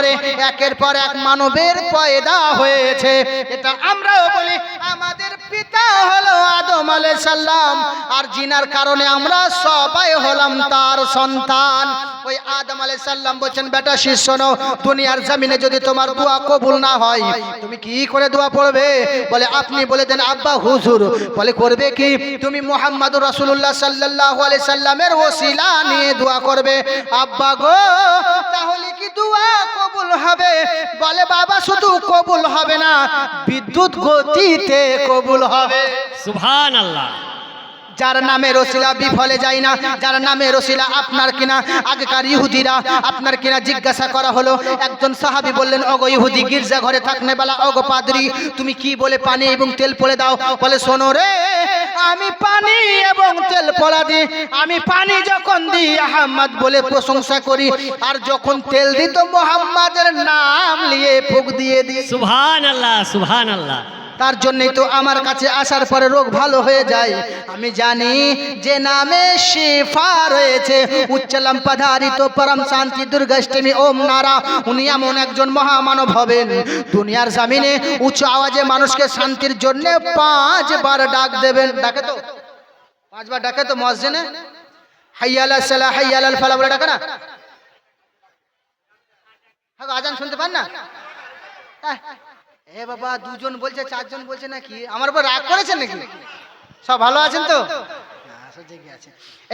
পরে একের পর এক মানবের পয়দা হয়েছে। এটা আমরাও বলি আমাদের পিতা হলো আদম আলাইহিস সালাম, আর জিনার কারণে আমরা সবাই হলাম তার সন্তান। ওই আদম আলাইহিস সালাম বলেন, বেটা শিষ্য শোনো, দুনিয়ার জমিনে যদি তোমার দোয়া কবুল না হয় তুমি কি করে দোয়া পড়বে? বলে আপনি বলে দেন আব্বা হুজুর। বলে করবে কি? তুমি মুহাম্মদুর রাসূলুল্লাহ সাল্লাল্লাহু আলাইহি সাল্লামের ওসিলা নিয়ে দোয়া করবে। আব্বা গো, তাহলে কি দোয়া কবুল হবে? বলে বাবা শুধু কবুল হবে না, বিদ্যুৎ গতিতে কবুল হবে। সুবহানাল্লাহ। যার নামে রসিলা বিফলে যায় না, যার নামে রসিলা আপনার কিনা আগেকার ইহুদিরা আপনার কিনা জিজ্ঞাসা করা হলো, একজন সাহাবী বললেন, ওগো ইহুদি গির্জা ঘরে থাকনে বেলা ওগো পাদ্রী তুমি কি বলে পানি এবং তেল পড়ে দাও? বলে শোনো রে, আমি পানি এবং তেল পড়া দিই, আমি পানি যখন দিই আহমদ বলে প্রশংসা করি, আর যখন তেল দিই তো মুহাম্মাদের নাম নিয়ে ফুঁক দিয়ে দিই। সুবহানাল্লাহ সুবহানাল্লাহ। তার জন্যই তো আমার কাছে আসার পরে রোগ ভালো হয়ে যায়। আমি জানি যে নামে শিফা রয়েছে, উচ্চালাম পধারিত পরম শান্তি দুর্গাষ্টমী ওম নারা, উনি এমন একজন মহামানব হবেন দুনিয়ার জমিনে উচ্চ আওয়াজে মানুষকে শান্তির জন্য 5 বার ডাক দেবেন। ডাকে তো 5 বার ডাকে তো মসজিদে, হাইয়া আলাস সালাহ হাইয়া আলাল ফালাহ বলে ডাকে না? হ্যাঁ, আজান শুনতে পান না? এ বাবা, 2 জন বলছে 4 জন বলছে নাকি? আমার উপর রাগ করেছেন নাকি? সব ভালো আছেন তো?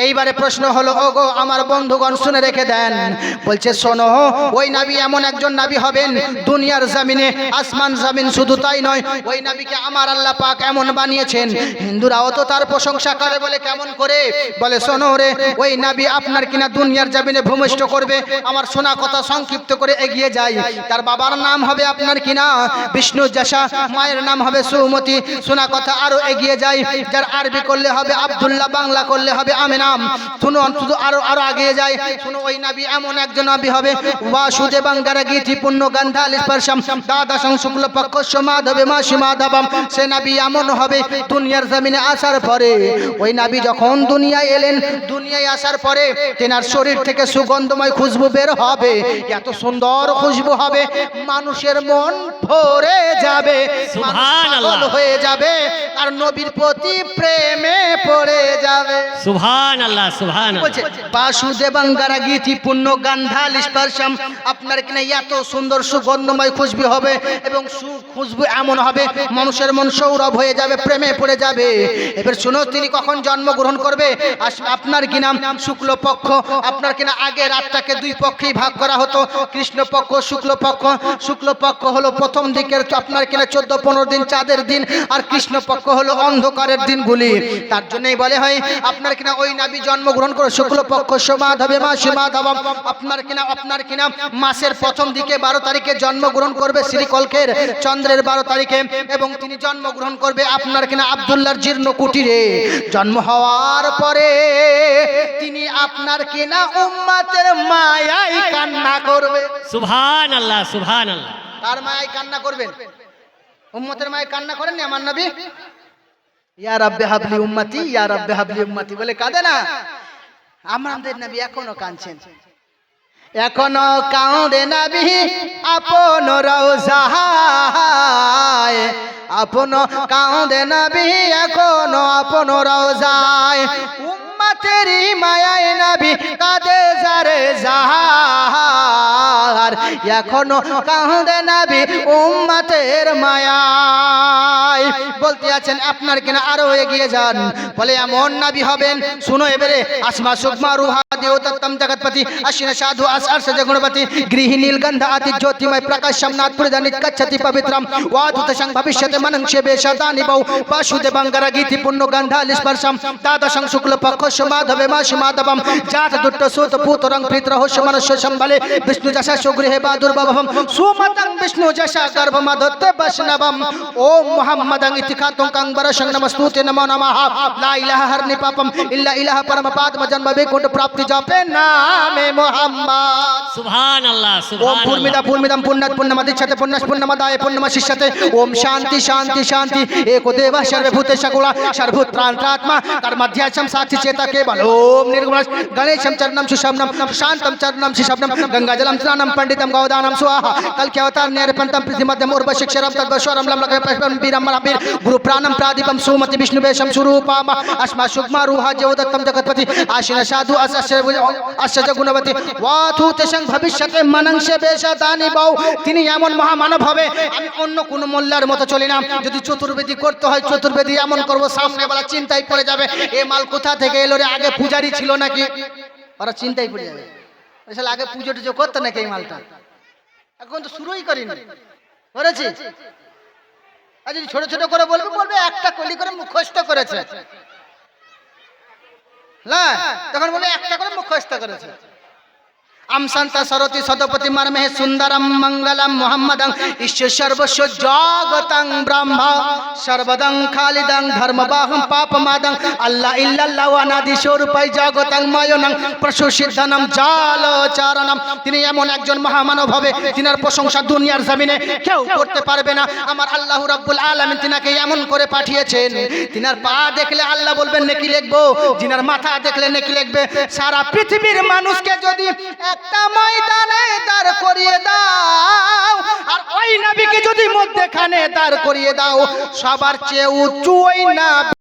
এইবারে প্রশ্ন হলো, ওগো আমার বন্ধুগণ শুনে রেখে দেন, বলছে শোনো, ওই নবী এমন একজন নবী হবেন দুনিয়ার জমিনে, আসমান জমিন শুধু তাই নয়, ওই নবীকে আমার আল্লাহ পাক এমন বানিয়েছেন, হিন্দুরাও তো তার প্রশংসা করে। বলে কেমন করে? বলে শোনো রে, ওই নবী আপনার কিনা দুনিয়ার জমিনে ভূমিষ্ঠ করবে। আমার শোনা কথা সংক্ষিপ্ত করে এগিয়ে যাই। তার বাবার নাম হবে আপনার কিনা বিষ্ণু যশা, মায়ের নাম হবে সুমতি। শোনা কথা আরো এগিয়ে যাই, যার আরবি করলে হবে আব্দুল্লাহ, বাংলা করলে হবে আমিনাম। শুনো, শুধু আরো আগে যায়। শুনো, ওই নবী এমন একজন নবী হবে বাসুদেবং গরগীতি পুণ্য গন্ধাল স্পর্শম দ্বাদশং শুক্ল পক্ষ সমাধবে মাসি মাধবম। সে নবী এমন হবে দুনিয়ার জমিনে আসার পরে, ওই নবী যখন দুনিয়ায় এলেন, দুনিয়ায় আসার পরে তেনার শরীর থেকে সুগন্ধময় খুশবু বের হবে। এত সুন্দর খুশবু হবে মানুষের মন ভরে যাবে, সুবহানাল্লাহ হয়ে যাবে, আর নবীর প্রতি প্রেমে পড়ে যাবে। সুবহানাল্লাহ সুবহানাল্লাহ। বলছে বাসুদেবং গরগীতি পুণ্য গন্ধাল স্পর্শম, আপনার কিনা এত সুন্দর সুগন্ধময় খুশবু হবে, এবং খুশবু এমন হবে মানুষের মন সৌরভ হয়ে যাবে, প্রেমে পড়ে যাবে। এবার শুনো, তিনি কখন জন্মগ্রহণ করবে? আপনার কিনা শুক্ল পক্ষ, আপনার কিনা আগে রাতটাকে 2 পক্ষেই ভাগ করা হতো, কৃষ্ণ পক্ষ শুক্ল পক্ষ। শুক্ল পক্ষ হলো প্রথম দিকের আপনার কিনা 14-15 দিন চাঁদের দিন, আর কৃষ্ণ পক্ষ হলো অন্ধকারের দিনগুলি। তার জন্যই বলে হয় আপনার কিনা ওই নবী জন্মগ্রহণ করে শুক্ল পক্ষ সমাধবে মাসি মাধবম। আপনার কিনা মাসের প্রথম দিকে 12 তারিখে জন্মগ্রহণ করবে শ্রীকল্কের চন্দ্রের 12 তারিখে, এবং তিনি জন্মগ্রহণ করবে আপনার কিনা আব্দুল্লাহর জীর্ণ কুটিরে। জন্ম হওয়ার পরে তিনি আপনার কিনা উম্মতের মায়ায় কান্না করবে। সুবহানাল্লাহ সুবহানাল্লাহ। তার মায়ায় কান্না করবেন, উম্মতের মায়ায় কান্না করেননি আমার নবী? ইয়া রাব্বি হাবলি উম্মতি, ইয়া রাব্বি হাবলি উম্মতি বলে কাঁদে না? আমাদের নবী এখনো কাঁদছেন, এখনো কাঁদে নবী আপন রওজায়, আপন কাঁদে নবী এখনো আপন রওজায়। উম্মতেরই মায়ায় নবী কাঁদে যারে যাহার, এখনো কাঁদে নবী উম্মতের মায়ায়। বলতে আছেন আপনার কিনা আরো এগিয়ে যান, বলে এমন নবী হবেন। শুনো এবারে, আসমা সুকমা রুহা দেবতম জগৎপতি আশ্বিন সাধু আসার সজগুণপতি গৃহিণীল গন্ধ আতি জ্যোতিময় প্রকাশম নাথ প্রদানিত কচ্ছতি পবিত্রম ওয়াদুত সং ভবিষ্যতে মনংশে বেশদানি বৌ বাসুদেবং গরগীতি পুণ্য গন্ধাল স্পর্শম দ্বাদশং শুক্ল পক্ষ সমাধবে মাসি মাধবম জাত দুট্ট সুত পুতরং পিতরহ মনুষ্য সম্বলে বিষ্ণু যশা সুগৃহে বাদুর্ভবম সুমতং বিষ্ণু যশা গর্ভমধত্তে বৈষ্ণবম ওম মুহাম্মদং ইতি খাতুং কং বরশং নমস্তুতে নমো নমঃ লা ইলাহা হরনি পাপম ইল্লা ইলাহা পরম পাদম জন্ম বৈকুণ্ঠ প্রাপ্তি জপে নামে মুহাম্মদ। সুবহানাল্লাহ ওম সুবহানাল্লাহ। পূর্মিদা পূর্মিদম পুণ্যাৎ পুণ্যমতিচ্ছতে পুণ্যস পুণ্যমদায় পুণ্যমশিষ্যতে ওম শান্তি শান্তি শান্তি एको देव सर्वभूतेश गुणा सर्वभूत्रांतरात्मा कर्माध्यासम साक्षी चेता के के बल ओम निर्गुणा गणेशम चरणम सुशमनम शांतम चरणम शिशमनम गंगाजलम स्नानम पंडितम गौदानम स्वाहा कल के अवतार निरपंतम पृथ्वीमध्यम उर्वशिक्षरम तद्वश्वरम लम्लकं वीरम मरावीर गुरु प्राणम प्रादीपम सुमति विष्णुवेशम स्वरूपम अस्मा सुग्मा रूहा जयोदत्तम जगतपति आशिन साधु अश्चर्य गुणवती वाथु तेषं भविष्यते मनंसे बेशातानि बाउ তিনি এমন মহামানব হবে আমি অন্য কোন মোল্লার মতো চলি না যদি চতুর্বেদী করতে হয় চতুর্বেদী এমন করব সামনে বলা চিন্তায় পড়ে যাবে এই মাল কোথা থেকে এলো রে আগে পূজারি ছিল নাকি ওরা চিন্তায় পড়ে যাবে আসলে আগে পুজো টুজো করতো নাকি এই মালটা এখন তো শুরুই করিনি করেছি আর যদি ছোট ছোট করে বলবে বলবে একটা কলি করে মুখস্থ করেছে না তখন বলবে একটা করে মুখস্থ করেছে আম সন্তা সরতি সদপতি মর্মে সুন্দরম মঙ্গলম মুহাম্মদং ঈশ্বর সর্বস্ব জগতং ব্রহ্মা সর্বদং খালিদং ধর্মবাহম পাপমাদং আল্লাহ ইল্লাল্লাহু অনাদি স্বরূপাই জগতং ময়নং প্রসুসিদ্ধনম জালচারণম তিনি এমন একজন মহামানব হবে যিনার প্রশংসা দুনিয়ার জমিনে কেউ করতে পারবে না আমার আল্লাহ রাব্বুল আলামিন তিনাকে এমন করে পাঠিয়েছেন তিনার পা দেখলে আল্লাহ বলবেন নেকি লিখবো যিনার মাথা দেখলে নেকি লিখবে সারা পৃথিবীর মানুষকে যদি একটা ময়দানে দাঁড় করিয়ে দাও আর ওই নবীকে যদি মধ্যখানে দাঁড় করিয়ে দাও সবার চেয়ে উঁচু ওই নবী